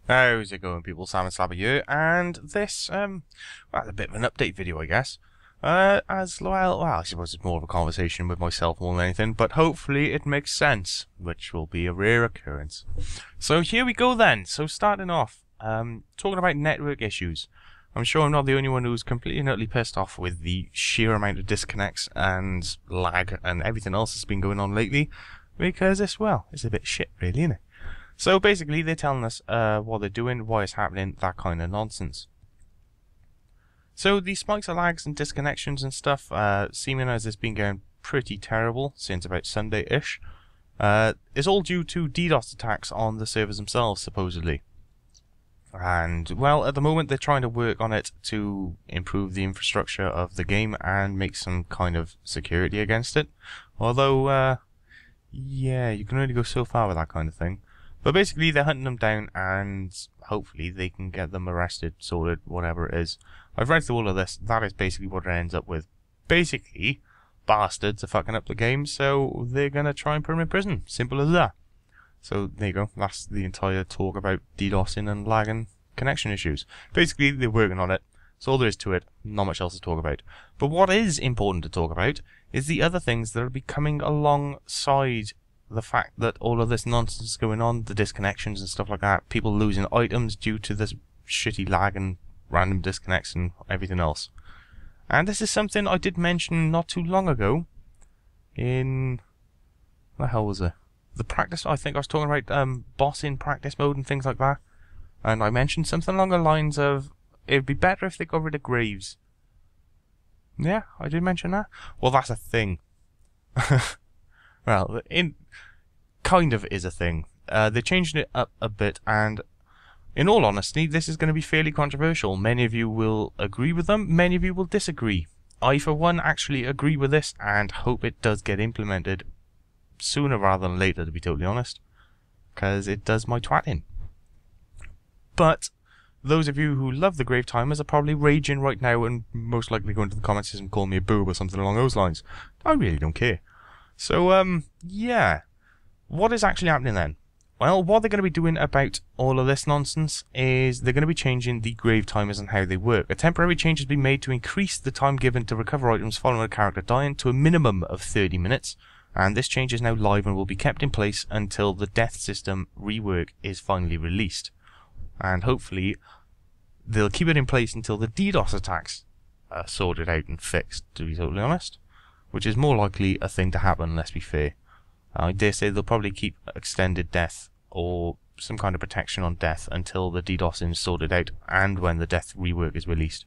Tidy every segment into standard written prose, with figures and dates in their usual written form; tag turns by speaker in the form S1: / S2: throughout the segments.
S1: How's it going, people? Sam and Slabber here, and this, well, a bit of an update video, I guess. I suppose it's more of a conversation with myself more than anything, but hopefully it makes sense, which will be a rare occurrence. So here we go then. So starting off, talking about network issues. I'm sure I'm not the only one who's completely and utterly pissed off with the sheer amount of disconnects and lag and everything else that's been going on lately, because it's a bit shit, really, isn't it? So basically, they're telling us what they're doing, why it's happening, that kind of nonsense. So the spikes of lags and disconnections and stuff, seeming as it's been going pretty terrible since about Sunday-ish, is all due to DDoS attacks on the servers themselves, supposedly. And, well, at the moment they're trying to work on it to improve the infrastructure of the game and make some kind of security against it. Although, yeah, you can only go so far with that kind of thing. But basically, they're hunting them down, and hopefully they can get them arrested, sorted, whatever it is. I've read through all of this. That is basically what it ends up with. Basically, bastards are fucking up the game, so they're going to try and put them in prison. Simple as that. So, there you go. That's the entire talk about DDoSing and lagging connection issues. Basically, they're working on it. That's all there is to it. Not much else to talk about. But what is important to talk about is the other things that will be coming alongside the fact that all of this nonsense is going on, the disconnections and stuff like that, people losing items due to this shitty lag and random disconnects and everything else. And this is something I did mention not too long ago in... what the hell was it? The practice, I think I was talking about boss in practice mode and things like that. And I mentioned something along the lines of, it would be better if they got rid of graves. Yeah, I did mention that. Well, that's a thing. Well, kind of is a thing. They're changing it up a bit, and in all honesty, this is going to be fairly controversial. Many of you will agree with them, many of you will disagree. I, for one, actually agree with this, and hope it does get implemented sooner rather than later, to be totally honest, because it does my twat in. But those of you who love the grave timers are probably raging right now and most likely going to the comments and calling me a boob or something along those lines. I really don't care. So, yeah. What is actually happening then? Well, what they're going to be doing about all of this nonsense is they're going to be changing the grave timers and how they work. A temporary change has been made to increase the time given to recover items following a character dying to a minimum of 30 minutes. And this change is now live and will be kept in place until the death system rework is finally released. And hopefully, they'll keep it in place until the DDoS attacks are sorted out and fixed, to be totally honest. Which is more likely a thing to happen, let's be fair. I dare say they'll probably keep extended death or some kind of protection on death until the DDoSing is sorted out and when the death rework is released.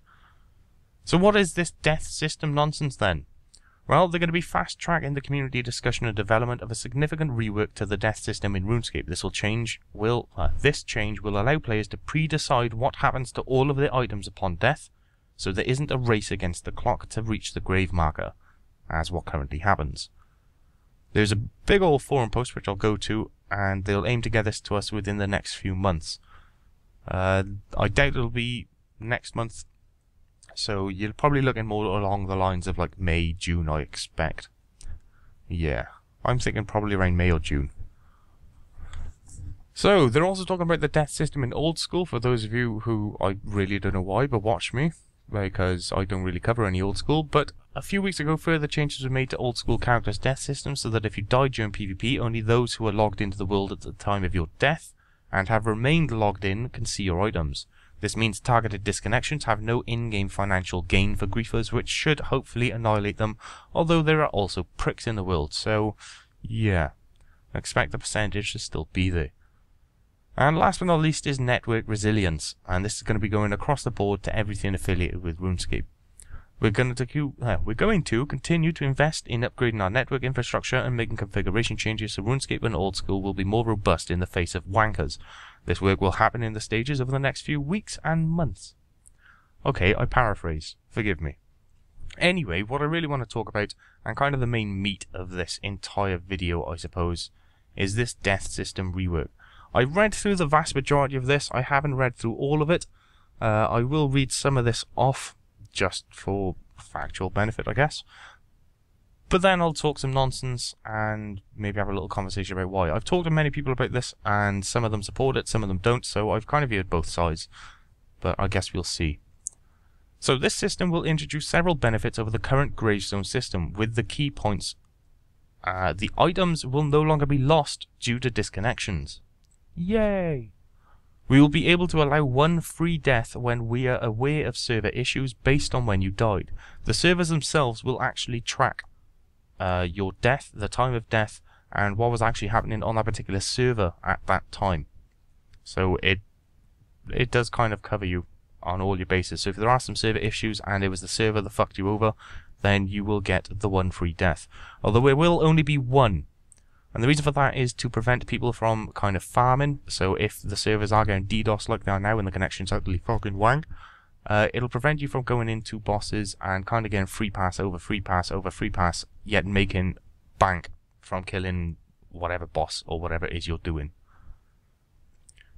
S1: So what is this death system nonsense then? Well, they're going to be fast-tracking the community discussion and development of a significant rework to the death system in RuneScape. This change will allow players to pre-decide what happens to all of their items upon death, so there isn't a race against the clock to reach the grave marker, as what currently happens. There's a big old forum post which I'll go to, and they'll aim to get this to us within the next few months. I doubt it'll be next month, so you're probably looking more along the lines of like May, June, I expect. Yeah, I'm thinking probably around May or June. So, they're also talking about the death system in old school, for those of you who I really don't know why, but watch me, because I don't really cover any old school, but a few weeks ago further changes were made to old school characters' death system so that if you died during PvP, only those who are logged into the world at the time of your death and have remained logged in can see your items. This means targeted disconnections have no in-game financial gain for griefers, which should hopefully annihilate them, although there are also pricks in the world, so yeah, expect the percentage to still be there. And last but not least is network resilience, and this is going to be going across the board to everything affiliated with RuneScape. We're going to continue to invest in upgrading our network infrastructure and making configuration changes so RuneScape and Old School will be more robust in the face of wankers. This work will happen in the stages over the next few weeks and months. Okay, I paraphrase. Forgive me. Anyway, what I really want to talk about, and kind of the main meat of this entire video, I suppose, is this death system rework. I read through the vast majority of this. I haven't read through all of it. I will read some of this off, just for factual benefit, I guess. But then I'll talk some nonsense and maybe have a little conversation about why. I've talked to many people about this, and some of them support it, some of them don't, so I've kind of viewed both sides. But I guess we'll see. So this system will introduce several benefits over the current gravestone system, with the key points. The items will no longer be lost due to disconnections. Yay! We will be able to allow one free death when we are aware of server issues based on when you died. The servers themselves will actually track your death, the time of death, and what was actually happening on that particular server at that time. So it does kind of cover you on all your bases. So if there are some server issues and it was the server that fucked you over, then you will get the one free death. Although it will only be one. And the reason for that is to prevent people from kind of farming. So if the servers are going DDoS like they are now and the connection's totally fucking wang, it'll prevent you from going into bosses and kind of getting free pass over free pass over free pass, yet making bank from killing whatever boss or whatever it is you're doing.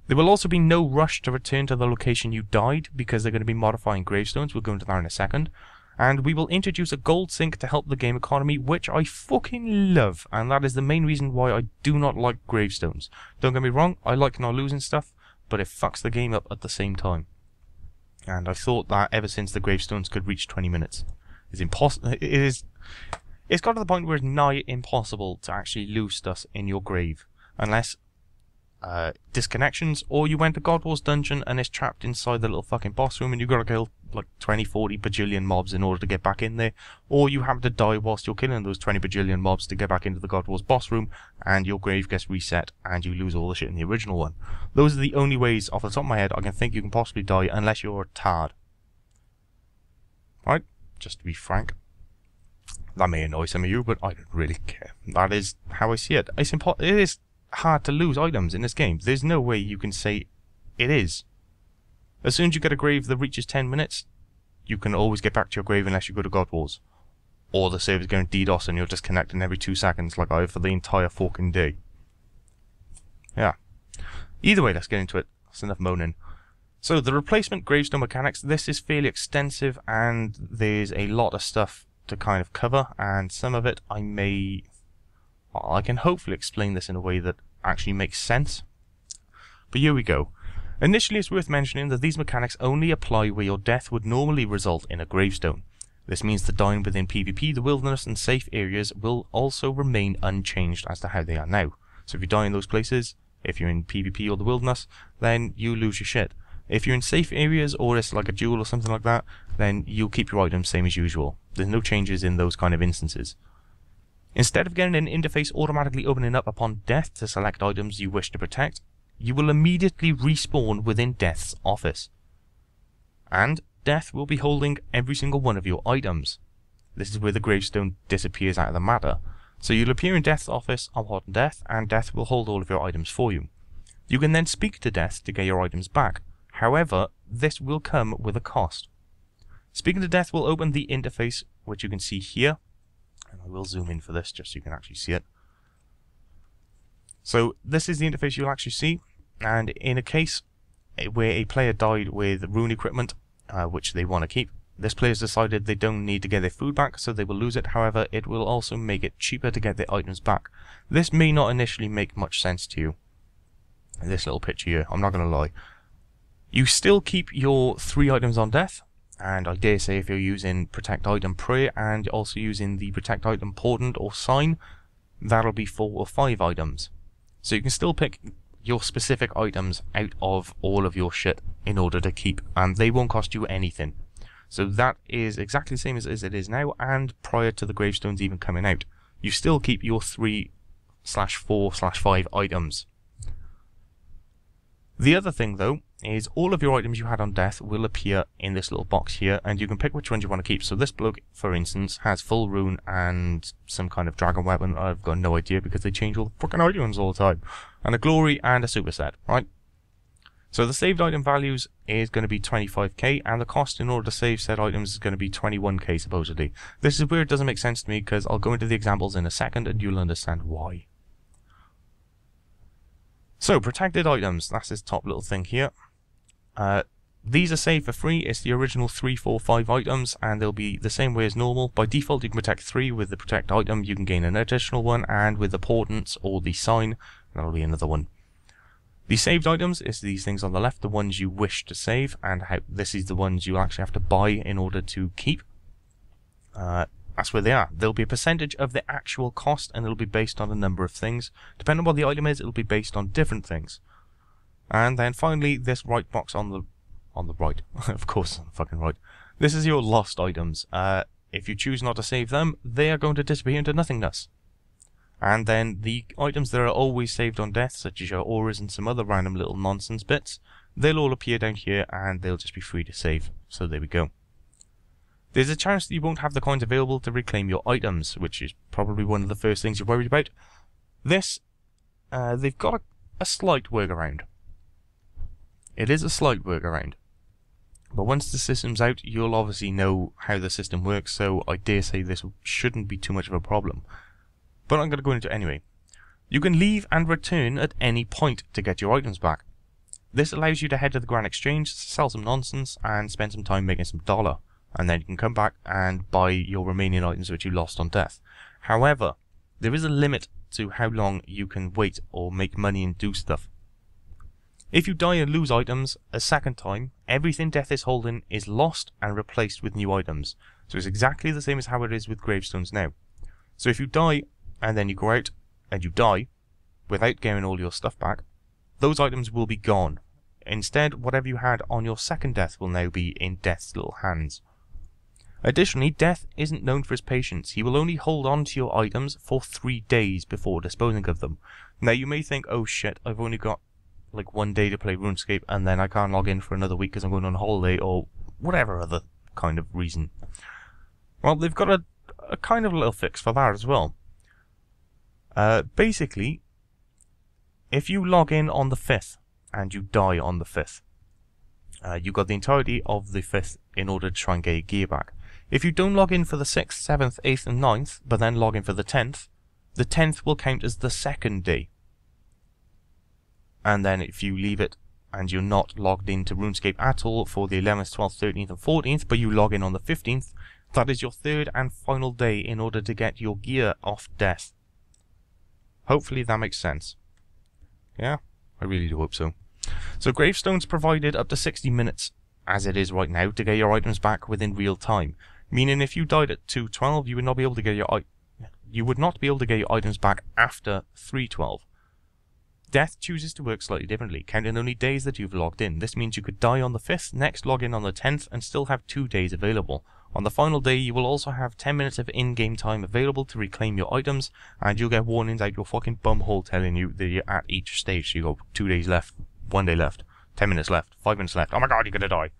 S1: There will also be no rush to return to the location you died, because they're going to be modifying gravestones. We'll go into that in a second. And we will introduce a gold sink to help the game economy, which I fucking love. And that is the main reason why I do not like gravestones. Don't get me wrong, I like not losing stuff, but it fucks the game up at the same time. And I've thought that ever since the gravestones could reach 20 minutes. It's impossible. It's got to the point where it's nigh impossible to actually lose stuff in your grave. Unless disconnections, or you went to God Wars dungeon and it's trapped inside the little fucking boss room and you gotta kill like 20, 40 bajillion mobs in order to get back in there, or you happen to die whilst you're killing those 20 bajillion mobs to get back into the God Wars boss room and your grave gets reset and you lose all the shit in the original one. Those are the only ways off the top of my head I can think you can possibly die unless you're a tard. Right? Just to be frank. That may annoy some of you, but I don't really care. That is how I see it. It is hard to lose items in this game. There's no way you can say it is. As soon as you get a grave that reaches 10 minutes, you can always get back to your grave unless you go to God Wars. Or the server's going DDoS and you're disconnecting every 2 seconds like I have for the entire fucking day. Yeah. Either way, let's get into it. That's enough moaning. So the replacement gravestone mechanics, this is fairly extensive and there's a lot of stuff to kind of cover, and some of it I can hopefully explain this in a way that actually makes sense. But here we go. Initially, it's worth mentioning that these mechanics only apply where your death would normally result in a gravestone. This means that dying within PvP, the wilderness and safe areas will also remain unchanged as to how they are now. So if you die in those places, if you're in PvP or the wilderness, then you lose your shit. If you're in safe areas or it's like a duel or something like that, then you'll keep your items same as usual. There's no changes in those kind of instances. Instead of getting an interface automatically opening up upon death to select items you wish to protect, you will immediately respawn within Death's office. And Death will be holding every single one of your items. This is where the gravestone disappears out of the matter. So you'll appear in Death's office upon death, and Death will hold all of your items for you. You can then speak to Death to get your items back. However, this will come with a cost. Speaking to Death will open the interface, which you can see here. And I will zoom in for this just so you can actually see it. So this is the interface you'll actually see, and in a case where a player died with rune equipment, which they want to keep, this player's decided they don't need to get their food back, so they will lose it. However, it will also make it cheaper to get their items back. This may not initially make much sense to you. This little picture here, I'm not going to lie. You still keep your 3 items on death, and I dare say if you're using Protect Item Prayer and also using the Protect Item Portent or Sign, that'll be 4 or 5 items. So you can still pick your specific items out of all of your shit in order to keep, and they won't cost you anything. So that is exactly the same as it is now, and prior to the gravestones even coming out. You still keep your 3/4/5 items. The other thing though is all of your items you had on death will appear in this little box here, and you can pick which ones you want to keep. So this bloke, for instance, has full rune and some kind of dragon weapon. I've got no idea because they change all the fucking items all the time. And a glory and a superset, right? So the saved item values is going to be 25k, and the cost in order to save said items is going to be 21k supposedly. This is where it doesn't make sense to me, because I'll go into the examples in a second and you'll understand why. So protected items, that's this top little thing here. These are saved for free. It's the original 3, 4, 5 items, and they'll be the same way as normal. By default, you can protect 3. With the protect item, you can gain an additional one, and with the portents or the sign, that'll be another one. The saved items is these things on the left, the ones you wish to save, and this is the ones you actually have to buy in order to keep. That's where they are. There'll be a percentage of the actual cost, and it'll be based on a number of things. Depending on what the item is, it'll be based on different things. And then finally, this right box on the right, of course, on the fucking right. This is your lost items. If you choose not to save them, they are going to disappear into nothingness. And then the items that are always saved on death, such as your auras and some other random little nonsense bits, they'll all appear down here and they'll just be free to save. So there we go. There's a chance that you won't have the coins available to reclaim your items, which is probably one of the first things you're worried about. This, they've got a slight workaround. It is a slight workaround. But once the system's out, you'll obviously know how the system works, so I dare say this shouldn't be too much of a problem. But I'm going to go into it anyway. You can leave and return at any point to get your items back. This allows you to head to the Grand Exchange, sell some nonsense, and spend some time making some dollar. And then you can come back and buy your remaining items which you lost on death. However, there is a limit to how long you can wait or make money and do stuff. If you die and lose items a second time, everything death is holding is lost and replaced with new items. So it's exactly the same as how it is with gravestones now. So if you die and then you go out and you die without getting all your stuff back, those items will be gone. Instead, whatever you had on your second death will now be in death's little hands. Additionally, death isn't known for his patience. He will only hold on to your items for 3 days before disposing of them. Now you may think, oh shit, I've only got like 1 day to play RuneScape and then I can't log in for another week because I'm going on holiday or whatever other kind of reason. Well, they've got a kind of little fix for that as well. Basically, if you log in on the 5th and you die on the 5th, you've got the entirety of the 5th in order to try and get your gear back. If you don't log in for the 6th, 7th, 8th and 9th, but then log in for the 10th will count as the second day. And then if you leave it and you're not logged into RuneScape at all for the 11th, 12th, 13th and 14th, but you log in on the 15th, that is your third and final day in order to get your gear off death. Hopefully that makes sense. Yeah, I really do hope so. So gravestones provided up to 60 minutes, as it is right now, to get your items back within real time. Meaning if you died at 2:12, you would not be able to get your items back after 3:12. Death chooses to work slightly differently, counting only days that you've logged in. This means you could die on the 5th, next log in on the 10th, and still have 2 days available. On the final day, you will also have 10 minutes of in-game time available to reclaim your items, and you'll get warnings out your fucking bumhole telling you that you're at each stage. So you go 2 days left, 1 day left, 10 minutes left, 5 minutes left. Oh my god, you're gonna die.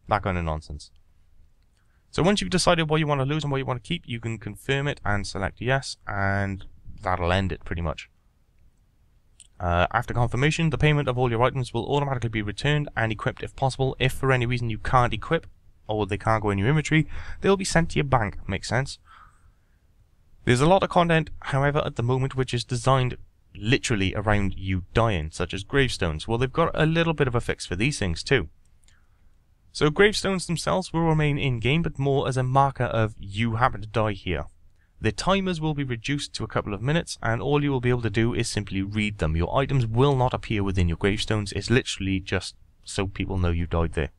S1: That kind of nonsense. So once you've decided what you want to lose and what you want to keep, you can confirm it and select yes, and that'll end it pretty much. After confirmation, the payment of all your items will automatically be returned and equipped if possible. If for any reason you can't equip, or they can't go in your inventory, they'll be sent to your bank. Makes sense? There's a lot of content, however, at the moment which is designed literally around you dying, such as gravestones. Well, they've got a little bit of a fix for these things too. So gravestones themselves will remain in-game, but more as a marker of you happen to die here. The timers will be reduced to a couple of minutes, and all you will be able to do is simply read them. Your items will not appear within your gravestones. It's literally just so people know you died there.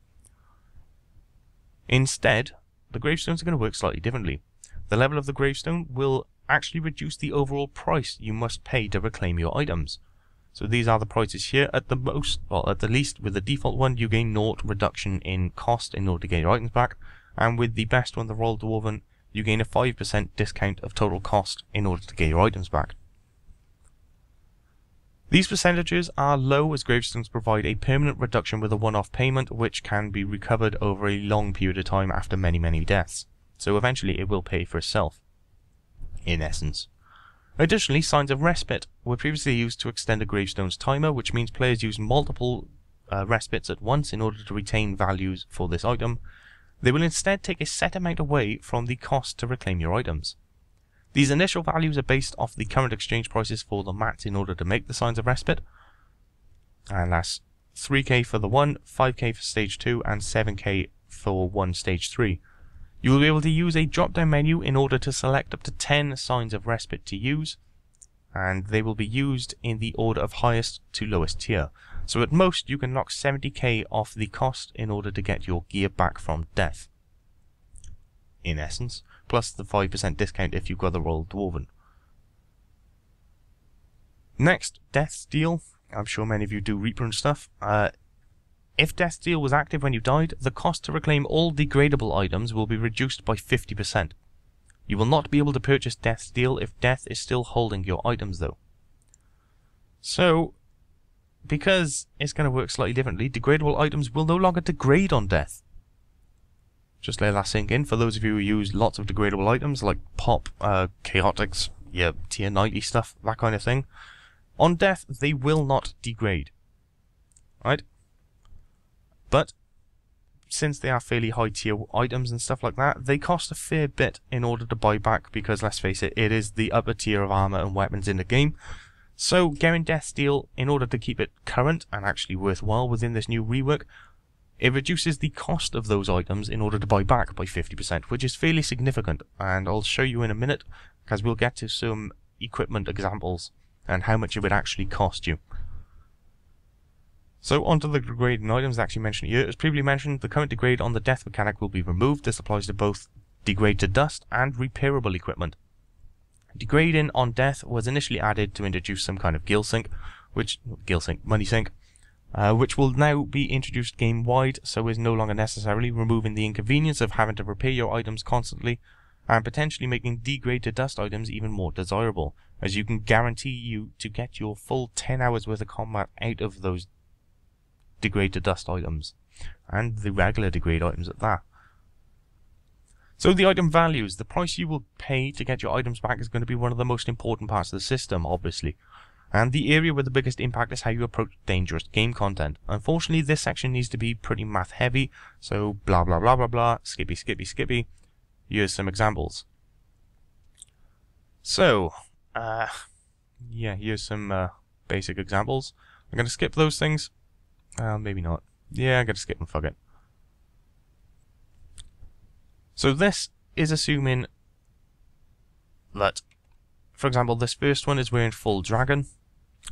S1: Instead, the gravestones are going to work slightly differently. The level of the gravestone will actually reduce the overall price you must pay to reclaim your items. So these are the prices here. At the most, well, at the least, with the default one, you gain 0 reduction in cost in order to get your items back, and with the best one, the Royal Dwarven, you gain a 5% discount of total cost in order to get your items back. These percentages are low as gravestones provide a permanent reduction with a one-off payment which can be recovered over a long period of time after many, many deaths. So eventually it will pay for itself, in essence. Additionally, signs of respite were previously used to extend a gravestone's timer, which means players use multiple respites at once in order to retain values for this item. They will instead take a set amount away from the cost to reclaim your items. These initial values are based off the current exchange prices for the mats in order to make the signs of respite. And that's 3k for the 1, 5k for stage 2, and 7k for 1 stage 3. You will be able to use a drop-down menu in order to select up to 10 signs of respite to use, and they will be used in the order of highest to lowest tier. So at most you can knock 70k off the cost in order to get your gear back from death, in essence, plus the 5% discount if you've got the Royal Dwarven. Next, Death Steal. I'm sure many of you do Reaper and stuff. If Death Steal was active when you died, the cost to reclaim all degradable items will be reduced by 50%. You will not be able to purchase Death Steal if Death is still holding your items though. So, because it's going to work slightly differently, degradable items will no longer degrade on death. Just let that sink in for those of you who use lots of degradable items like Pop, Chaotix, yeah, tier 90 stuff, that kind of thing. On death, they will not degrade. Right? But since they are fairly high tier items and stuff like that, they cost a fair bit in order to buy back because, let's face it, it is the upper tier of armor and weapons in the game. So getting Death Steal, in order to keep it current and actually worthwhile within this new rework, it reduces the cost of those items in order to buy back by 50%, which is fairly significant, and I'll show you in a minute because we'll get to some equipment examples and how much it would actually cost you. So onto the degrading items actually mentioned here. As previously mentioned, the current degrade on the death mechanic will be removed. This applies to both degrade to dust and repairable equipment. Degrading on death was initially added to introduce some kind of money sink, which will now be introduced game-wide, so is no longer necessarily removing the inconvenience of having to repair your items constantly, and potentially making degrade to dust items even more desirable, as you can guarantee you to get your full 10 hours worth of combat out of those degrade to dust items, and the regular degrade items at that. So the item values, the price you will pay to get your items back is going to be one of the most important parts of the system, obviously. And the area with the biggest impact is how you approach dangerous game content. Unfortunately, this section needs to be pretty math heavy, so blah blah blah blah blah, skippy skippy skippy. Here's some examples. So, yeah, here's some basic examples. I'm going to skip those things. Maybe not. Yeah, I'm going to skip them, fuck it. So this is assuming that, for example, this first one is wearing full dragon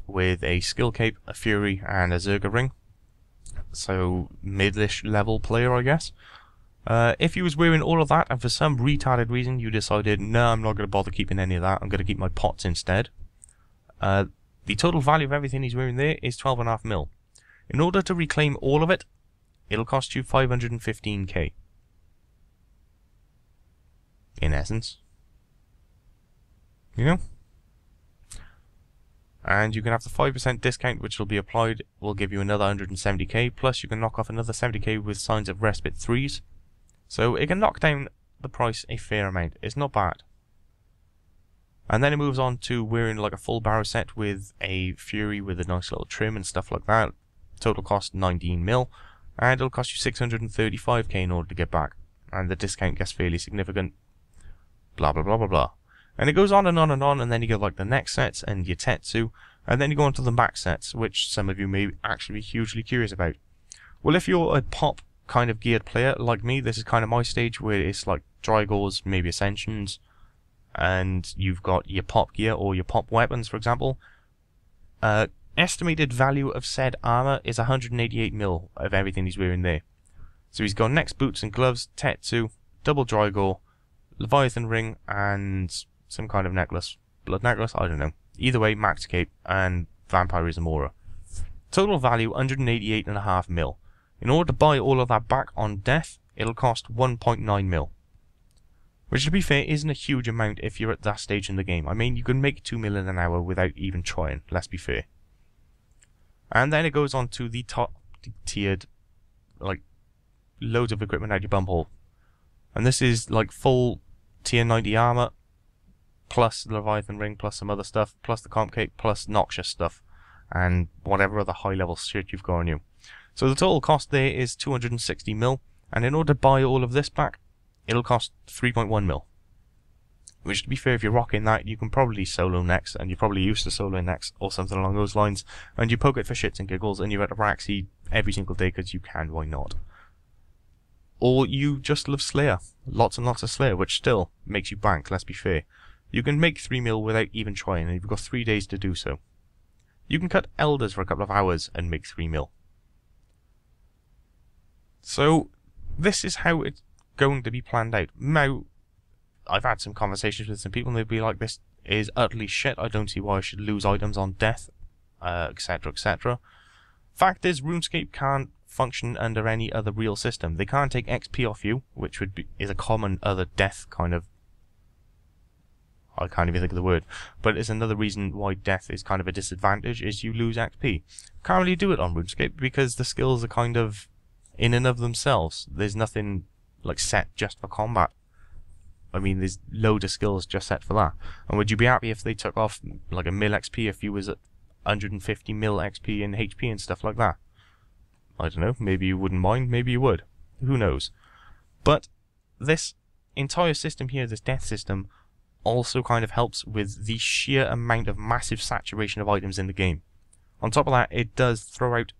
S1: with a skill cape, a fury, and a Zerga ring. So mid-ish level player, I guess. If you was wearing all of that and for some retarded reason you decided, no, I'm not going to bother keeping any of that, I'm going to keep my pots instead. The total value of everything he's wearing there is 12.5 mil. In order to reclaim all of it, it'll cost you 515k. In essence. You know? And you can have the 5% discount which will be applied, will give you another 170k, plus you can knock off another 70k with signs of respite 3s. So it can knock down the price a fair amount. It's not bad. And then it moves on to wearing like a full barrow set with a fury with a nice little trim and stuff like that. Total cost 19 mil, and it'll cost you 635k in order to get back. And the discount gets fairly significant. Blah blah blah blah blah. And it goes on and on and on, and then you go like the next sets and your Tetsu, and then you go on to the max sets, which some of you may actually be hugely curious about. Well, if you're a pop kind of geared player like me, this is kind of my stage where it's like Drygores, maybe Ascensions, and you've got your pop gear or your pop weapons, for example. Estimated value of said armor is 188 mil of everything he's wearing there. So he's got next boots and gloves, Tetsu, double Drygore, Leviathan ring, and some kind of necklace. Blood necklace? I don't know. Either way, max cape and Vampirism aura. Total value 188.5 mil. In order to buy all of that back on death, it'll cost 1.9 mil. Which, to be fair, isn't a huge amount if you're at that stage in the game. I mean, you can make 2 mil in an hour without even trying, let's be fair. And then it goes on to the top tiered, like, loads of equipment out your bumhole. And this is like full tier 90 armor, plus the Leviathan ring, plus some other stuff, plus the comp cape, plus noxious stuff, and whatever other high level shit you've got on you. So the total cost there is 260 mil, and in order to buy all of this back, it'll cost 3.1 mil. Which, to be fair, if you're rocking that, you can probably solo next, and you're probably used to soloing next, or something along those lines, and you poke it for shits and giggles, and you're at a Raxi every single day because you can, why not? Or you just love Slayer. Lots and lots of Slayer, which still makes you bank, let's be fair. You can make 3 mil without even trying, and you've got 3 days to do so. You can cut Elders for a couple of hours and make 3 mil. So, this is how it's going to be planned out. Now, I've had some conversations with some people and they'd be like, this is utterly shit, I don't see why I should lose items on death, etc, etc. Fact is, RuneScape can't function under any other real system. They can't take XP off you, which is a common other death kind of... I can't even think of the word, but it's another reason why death is kind of a disadvantage, is you lose XP. Can't really do it on RuneScape because the skills are kind of in and of themselves. There's nothing like set just for combat. I mean, there's loads of skills just set for that. And would you be happy if they took off like a mil XP if you was at 150 mil XP and HP and stuff like that? I don't know, maybe you wouldn't mind, maybe you would. Who knows? But this entire system here, this death system, also kind of helps with the sheer amount of massive saturation of items in the game. On top of that, it does throw out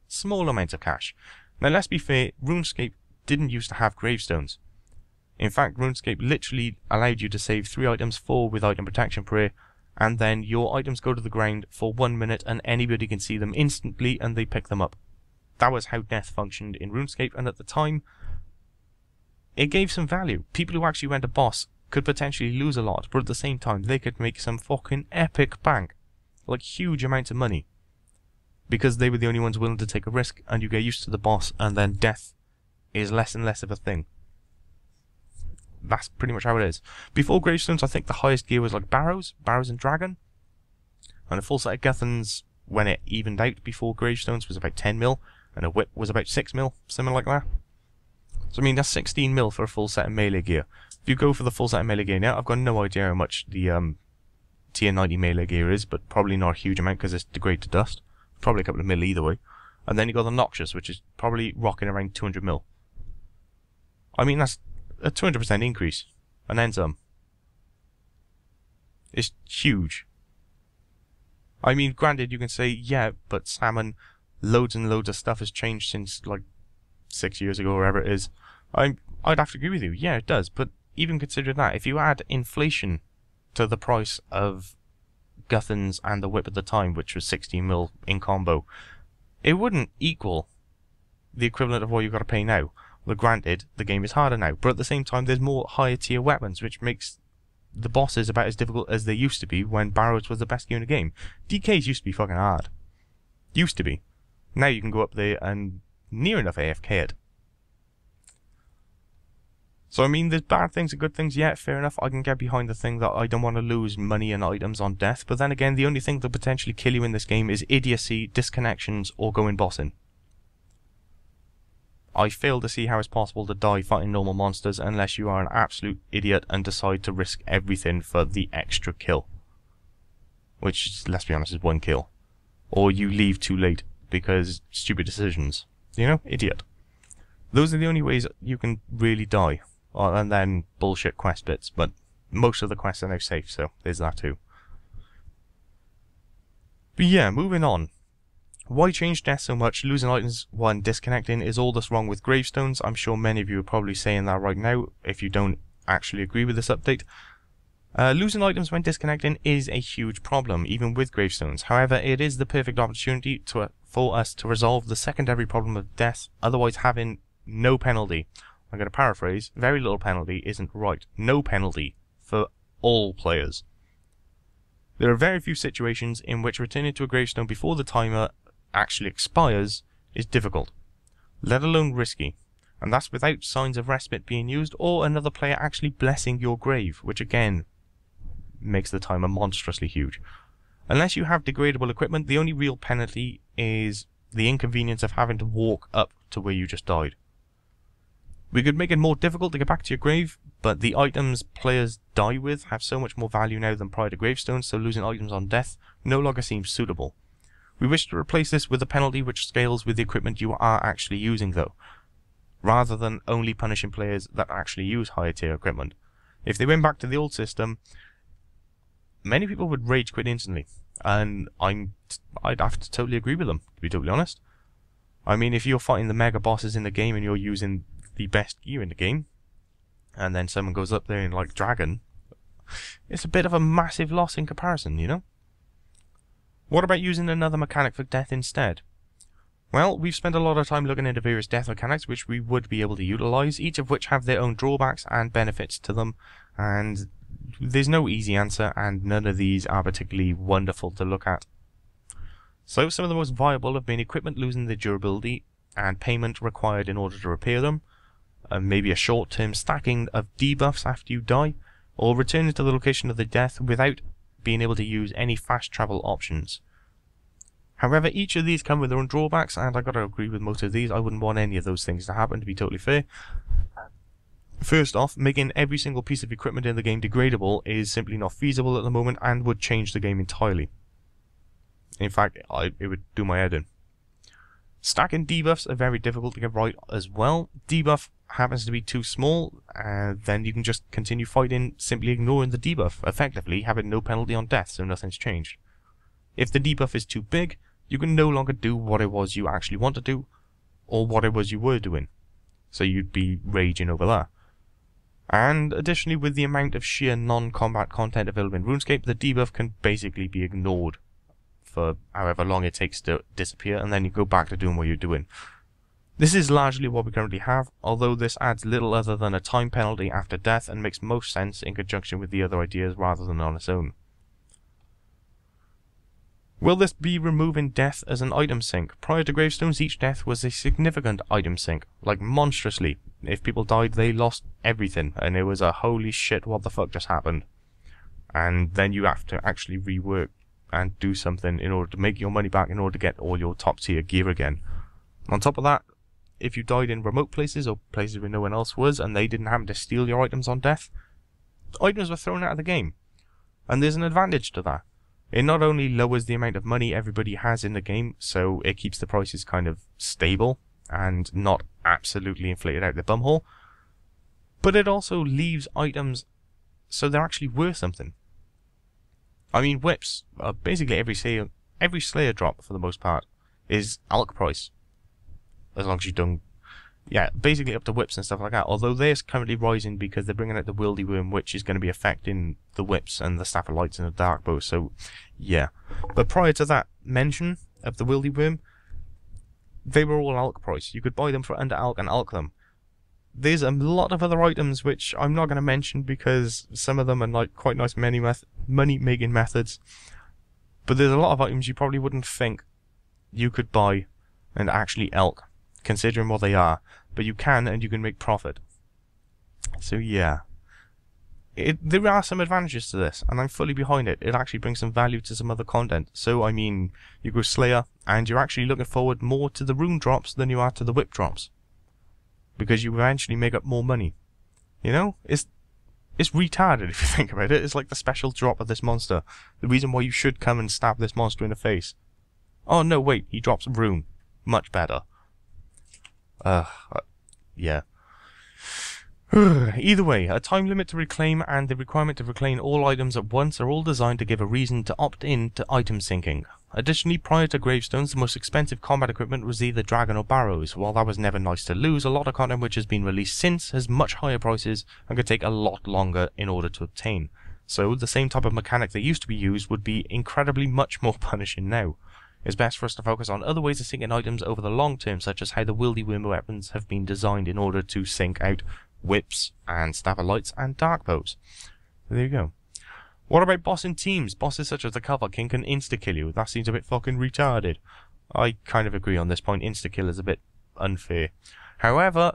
S1: small amounts of cash. Now let's be fair, RuneScape didn't used to have gravestones. In fact, RuneScape literally allowed you to save 3 items, 4 with item protection prayer, and then your items go to the ground for 1 minute and anybody can see them instantly and they pick them up. That was how death functioned in RuneScape, and at the time, it gave some value. People who actually went to boss could potentially lose a lot, but at the same time, they could make some fucking epic bank. Like huge amounts of money. Because they were the only ones willing to take a risk, and you get used to the boss, and then death is less and less of a thing. That's pretty much how it is. Before gravestones, I think the highest gear was like barrows and dragon. And a full set of guthans, when it evened out before gravestones, was about 10 mil, and a whip was about 6 mil, something like that. So I mean, that's 16 mil for a full set of melee gear. If you go for the full set of melee gear now, I've got no idea how much the tier 90 melee gear is, but probably not a huge amount because it's degraded to dust. Probably a couple of mil either way. And then you got the Noxious, which is probably rocking around 200 mil. I mean, that's a 200% increase, and then some. It's huge. I mean, granted, you can say, yeah, but Salmon, loads and loads of stuff has changed since, like, 6 years ago, or wherever it is. I'd have to agree with you, yeah, it does, but even consider that, if you add inflation to the price of Guthans and the whip at the time, which was 16 mil in combo, it wouldn't equal the equivalent of what you've got to pay now. Well, granted, the game is harder now, but at the same time, there's more higher tier weapons, which makes the bosses about as difficult as they used to be when Barrows was the best gear in the game. DKs used to be fucking hard. Used to be. Now you can go up there and near enough AFK it. So, I mean, there's bad things and good things, yeah, fair enough. I can get behind the thing that I don't want to lose money and items on death, but then again, the only thing that will potentially kill you in this game is idiocy, disconnections, or going bossing. I fail to see how it's possible to die fighting normal monsters unless you are an absolute idiot and decide to risk everything for the extra kill. Which, let's be honest, is 1 kill. Or you leave too late because stupid decisions. You know? Idiot. Those are the only ways you can really die. And then bullshit quest bits, but most of the quests are now safe, so there's that too. But yeah, moving on. Why change death so much? Losing items when disconnecting is all that's wrong with gravestones. I'm sure many of you are probably saying that right now if you don't actually agree with this update. Losing items when disconnecting is a huge problem, even with gravestones. However, it is the perfect opportunity for us to resolve the secondary problem of death, otherwise having no penalty. I'm going to paraphrase, very little penalty isn't right. No penalty for all players. There are very few situations in which returning to a gravestone before the timer actually expires is difficult, let alone risky, and that's without signs of respite being used or another player actually blessing your grave, which again makes the timer monstrously huge. Unless you have degradable equipment, the only real penalty is the inconvenience of having to walk up to where you just died. We could make it more difficult to get back to your grave, but the items players die with have so much more value now than prior to gravestones, so losing items on death no longer seems suitable. We wish to replace this with a penalty which scales with the equipment you are actually using though, rather than only punishing players that actually use higher tier equipment. If they went back to the old system, many people would rage quit instantly. And I'd have to totally agree with them, to be totally honest. I mean, if you're fighting the mega bosses in the game and you're using the best gear in the game, and then someone goes up there and like Dragon, it's a bit of a massive loss in comparison, you know? What about using another mechanic for death instead? Well, we've spent a lot of time looking into various death mechanics which we would be able to utilise, each of which have their own drawbacks and benefits to them, and there's no easy answer, and none of these are particularly wonderful to look at. So some of the most viable have been equipment losing their durability and payment required in order to repair them, maybe a short-term stacking of debuffs after you die, or returning to the location of the death without being able to use any fast travel options. However, each of these come with their own drawbacks, and I gotta agree with most of these. I wouldn't want any of those things to happen, to be totally fair. First off, making every single piece of equipment in the game degradable is simply not feasible at the moment and would change the game entirely. In fact, it would do my head in. Stacking debuffs are very difficult to get right as well. Debuff happens to be too small, and then you can just continue fighting, simply ignoring the debuff, effectively having no penalty on death, so nothing's changed. If the debuff is too big, you can no longer do what it was you actually want to do, or what it was you were doing. So you'd be raging over that. And additionally, with the amount of sheer non-combat content available in RuneScape, the debuff can basically be ignored for however long it takes to disappear, and then you go back to doing what you're doing. This is largely what we currently have, although this adds little other than a time penalty after death and makes most sense in conjunction with the other ideas rather than on its own. Will this be removing death as an item sink? Prior to gravestones, each death was a significant item sink, like monstrously. If people died, they lost everything, and it was a holy shit, what the fuck just happened? And then you have to actually rework and do something in order to make your money back in order to get all your top tier gear again. On top of that, if you died in remote places or places where no one else was and they didn't happen to steal your items on death, items were thrown out of the game. And there's an advantage to that. It not only lowers the amount of money everybody has in the game, so it keeps the prices kind of stable and not absolutely inflated out the bumhole, but it also leaves items so they're actually worth something. I mean, whips, basically every Slayer drop for the most part is alch price. As long as you don't... Yeah, basically up to whips and stuff like that. Although they're currently rising because they're bringing out the Wildy Worm, which is going to be affecting the whips and the Staff of Lights and the Dark Bow, so yeah. But prior to that mention of the Wildy Worm, they were all alch price. You could buy them for under alch and alch them. There's a lot of other items which I'm not going to mention because some of them are like quite nice money-making methods. But there's a lot of items you probably wouldn't think you could buy and actually alch, considering what they are, but you can, and you can make profit. So yeah, there are some advantages to this, and I'm fully behind it. It actually brings some value to some other content. So I mean, you go Slayer, and you're actually looking forward more to the rune drops than you are to the whip drops, because you eventually make up more money. You know, it's retarded if you think about it. It's like the special drop of this monster, the reason why you should come and stab this monster in the face. Oh no, wait, he drops a rune. Much better. Yeah. Either way, a time limit to reclaim and the requirement to reclaim all items at once are all designed to give a reason to opt in to item syncing. Additionally, prior to gravestones, the most expensive combat equipment was either dragon or barrows. While that was never nice to lose, a lot of content which has been released since has much higher prices and could take a lot longer in order to obtain. So the same type of mechanic that used to be used would be incredibly much more punishing now. It's best for us to focus on other ways of syncing items over the long term, such as how the Wildy Worm weapons have been designed in order to sync out whips and Staff of Lights and Dark Bows. So there you go. What about boss in teams? Bosses such as the Cover King can insta-kill you. That seems a bit fucking retarded. I kind of agree on this point. Insta-kill is a bit unfair. However,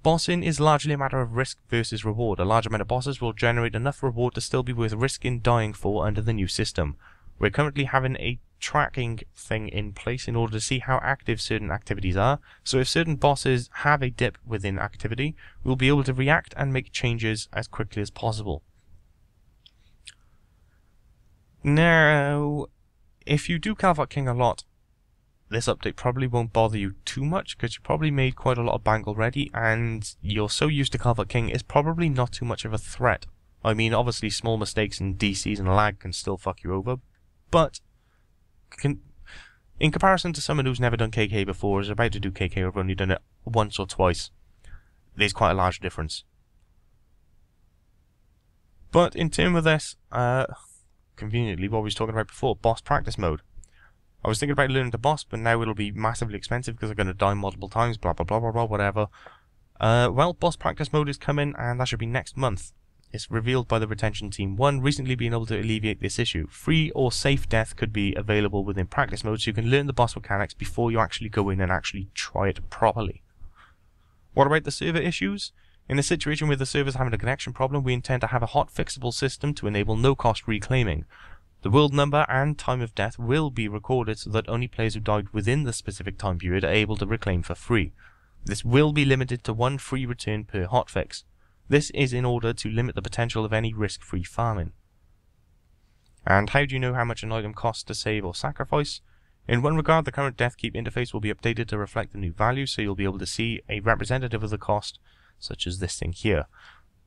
S1: bossing is largely a matter of risk versus reward. A large amount of bosses will generate enough reward to still be worth risking dying for under the new system. We're currently having a tracking thing in place in order to see how active certain activities are, so if certain bosses have a dip within activity, we'll be able to react and make changes as quickly as possible. Now, if you do Calvert King a lot, this update probably won't bother you too much because you probably made quite a lot of bank already and you're so used to Calvert King, it's probably not too much of a threat. I mean, obviously small mistakes in DCs and lag can still fuck you over, but in comparison to someone who's never done KK before, is about to do KK or have only done it once or twice, there's quite a large difference. But in terms of this, conveniently, what we was talking about before, boss practice mode. I was thinking about learning the boss, but now it'll be massively expensive because I'm going to die multiple times, blah blah blah blah blah, whatever. Well, boss practice mode is coming, and that should be next month. It's revealed by the retention team 1 recently being able to alleviate this issue. Free or safe death could be available within practice mode, so you can learn the boss mechanics before you actually go in and actually try it properly. What about the server issues? In a situation where the server's having a connection problem, we intend to have a hot fixable system to enable no-cost reclaiming. The world number and time of death will be recorded so that only players who died within the specific time period are able to reclaim for free. This will be limited to 1 free return per hotfix. This is in order to limit the potential of any risk-free farming. And how do you know how much an item costs to save or sacrifice? In one regard, the current Deathkeep interface will be updated to reflect the new value, so you'll be able to see a representative of the cost, such as this thing here.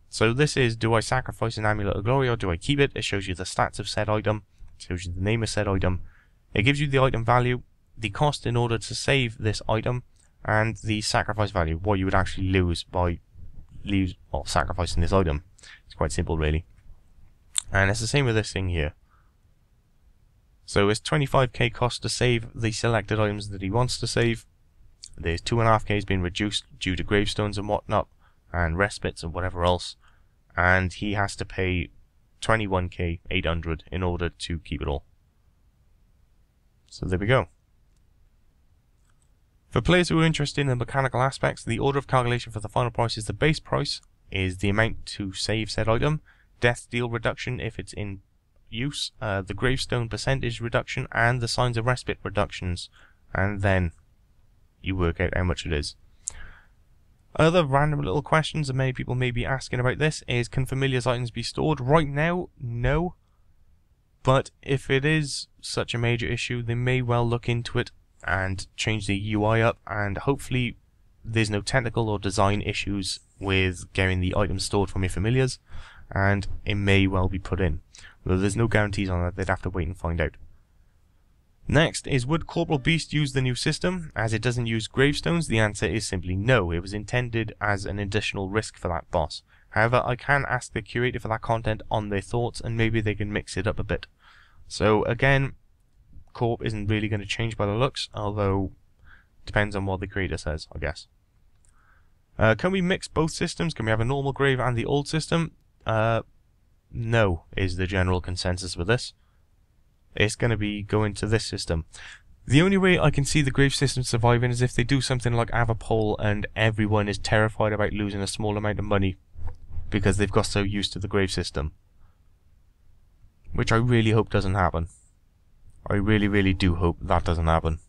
S1: So this is, do I sacrifice an Amulet of Glory or do I keep it? It shows you the stats of said item, it shows you the name of said item, it gives you the item value, the cost in order to save this item, and the sacrifice value, what you would actually lose by sacrificing this item. It's quite simple really. And it's the same with this thing here. So it's 25k cost to save the selected items that he wants to save. There's 2.5k being reduced due to gravestones and whatnot, and respites and whatever else. And he has to pay 21k 800 in order to keep it all. So there we go. For players who are interested in the mechanical aspects, the order of calculation for the final price is the base price, is the amount to save said item, death deal reduction if it's in use, the gravestone percentage reduction, and the signs of respite reductions, and then you work out how much it is. Other random little questions that many people may be asking about this is, can familiars items be stored? Right now, no. But if it is such a major issue, they may well look into it and change the UI up, and hopefully there's no technical or design issues with getting the items stored from your familiars, and it may well be put in. Though there's no guarantees on that, they'd have to wait and find out. Next is, would Corporal Beast use the new system? As it doesn't use gravestones, the answer is simply no. It was intended as an additional risk for that boss. However, I can ask the curator for that content on their thoughts, and maybe they can mix it up a bit. So again, Corp isn't really going to change by the looks, although depends on what the creator says, I guess. Can we mix both systems? Can we have a normal grave and the old system? No, is the general consensus with this. It's going to be going to this system. The only way I can see the grave system surviving is if they do something like have a poll and everyone is terrified about losing a small amount of money because they've got so used to the grave system. Which I really hope doesn't happen. I really do hope that doesn't happen.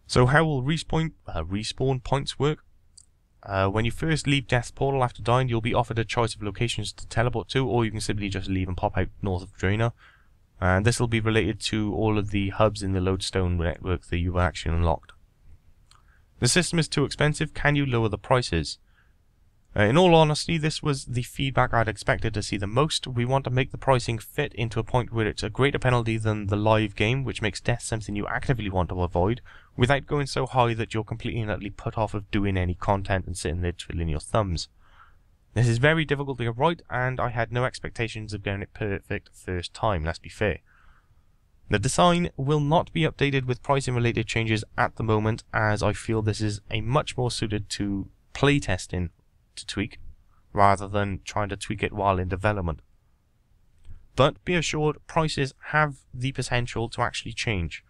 S1: So how will respawn points work? When you first leave Death's Portal after dying, you'll be offered a choice of locations to teleport to, or you can simply just leave and pop out north of Draenor. And this will be related to all of the hubs in the Lodestone network that you've actually unlocked. The system is too expensive. Can you lower the prices? In all honesty, this was the feedback I'd expected to see the most. We want to make the pricing fit into a point where it's a greater penalty than the live game, which makes death something you actively want to avoid, without going so high that you're completely and utterly put off of doing any content and sitting there twiddling your thumbs. This is very difficult to get right, and I had no expectations of getting it perfect first time, let's be fair. The design will not be updated with pricing related changes at the moment, as I feel this is a much more suited to playtesting to tweak, rather than trying to tweak it while in development. But be assured, prices have the potential to actually change.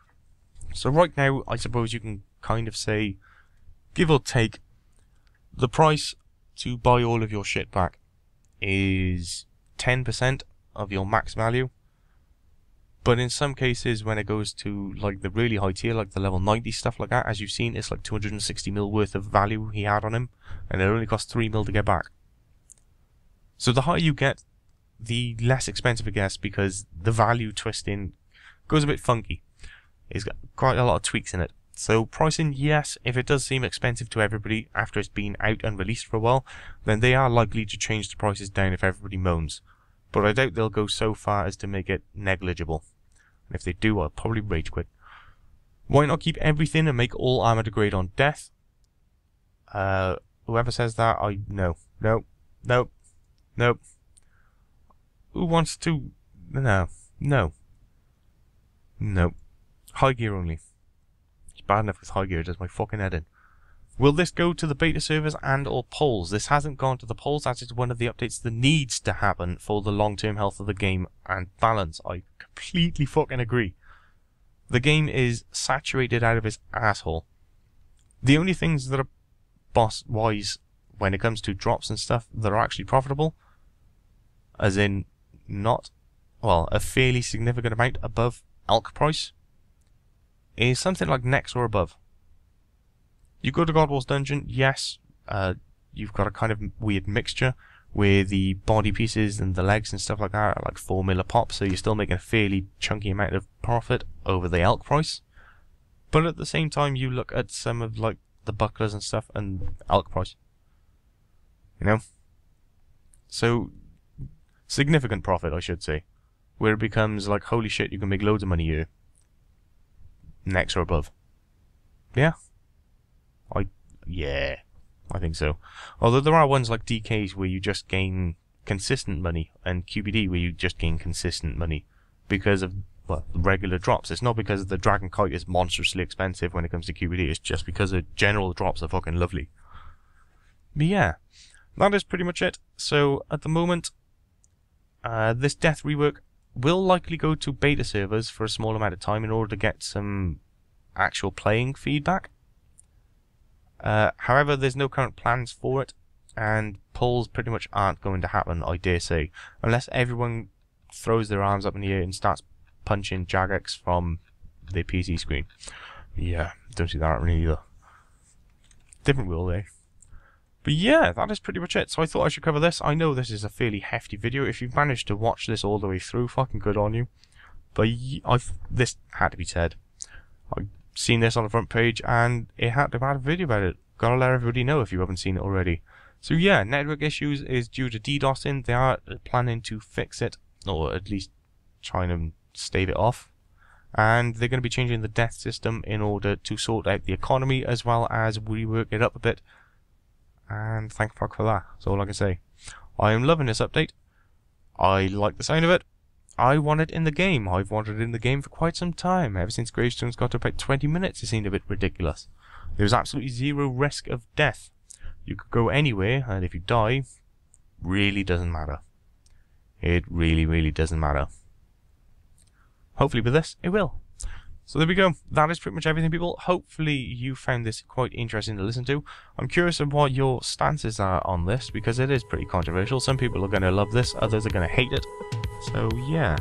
S1: So right now, I suppose you can kind of say, give or take, the price to buy all of your shit back is 10% of your max value. But in some cases, when it goes to like the really high tier, like the level 90 stuff like that, as you've seen, it's like 260 mil worth of value he had on him, and it only costs 3 mil to get back. So the higher you get, the less expensive it gets, because the value twisting goes a bit funky. It's got quite a lot of tweaks in it. So pricing, yes, if it does seem expensive to everybody after it's been out and released for a while, then they are likely to change the prices down if everybody moans. But I doubt they'll go so far as to make it negligible. And if they do, I'll probably rage quit. Why not keep everything and make all armor degrade on death? Whoever says that, no. Who wants to... No. High gear only. It's bad enough with high gear, it does my fucking head in. Will this go to the beta servers and or polls? This hasn't gone to the polls, as it's one of the updates that needs to happen for the long-term health of the game and balance. I completely fucking agree. The game is saturated out of its asshole. The only things that are boss-wise when it comes to drops and stuff that are actually profitable, as in not, well, a fairly significant amount above elk price, is something like next or above. You go to God Wars Dungeon, yes, you've got a kind of weird mixture where the body pieces and the legs and stuff like that are like 4 mil a pop, so you're still making a fairly chunky amount of profit over the elk price. But at the same time, you look at some of like the bucklers and stuff and elk price. You know? So, significant profit, I should say. Where it becomes like, holy shit, you can make loads of money here. Next or above. Yeah. I think so. Although there are ones like DKs where you just gain consistent money, and QBD where you just gain consistent money because of, well, regular drops. It's not because the Dragon Kite is monstrously expensive when it comes to QBD, it's just because the general drops are fucking lovely. But yeah, that is pretty much it. So at the moment, this death rework will likely go to beta servers for a small amount of time in order to get some actual playing feedback. However, there's no current plans for it, and polls pretty much aren't going to happen, I dare say, unless everyone throws their arms up in the air and starts punching Jagex from their PC screen. Yeah, don't see that happening either. Different rule there. But yeah, that is pretty much it. So I thought I should cover this. I know this is a fairly hefty video. If you've managed to watch this all the way through, fucking good on you. But this had to be said. I've seen this on the front page and it had to have a video about it. Gotta let everybody know if you haven't seen it already. So yeah, network issues is due to DDoSing. They are planning to fix it, or at least trying to stave it off. And they're going to be changing the death system in order to sort out the economy as well as rework it up a bit. And thank fuck for that. That's all I can say. I am loving this update. I like the sound of it. I want it in the game. I've wanted it in the game for quite some time. Ever since Gravestone's got to about 20 minutes, it seemed a bit ridiculous. There's absolutely zero risk of death. You could go anywhere, and if you die, really doesn't matter. It really, really doesn't matter. Hopefully with this, it will. So there we go. That is pretty much everything, people. Hopefully you found this quite interesting to listen to. I'm curious of what your stances are on this, because it is pretty controversial. Some people are going to love this, others are going to hate it. So yeah,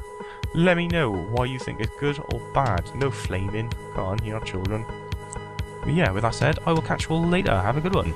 S1: let me know why you think it's good or bad. No flaming. Come on, you're not children. But yeah, with that said, I will catch you all later. Have a good one.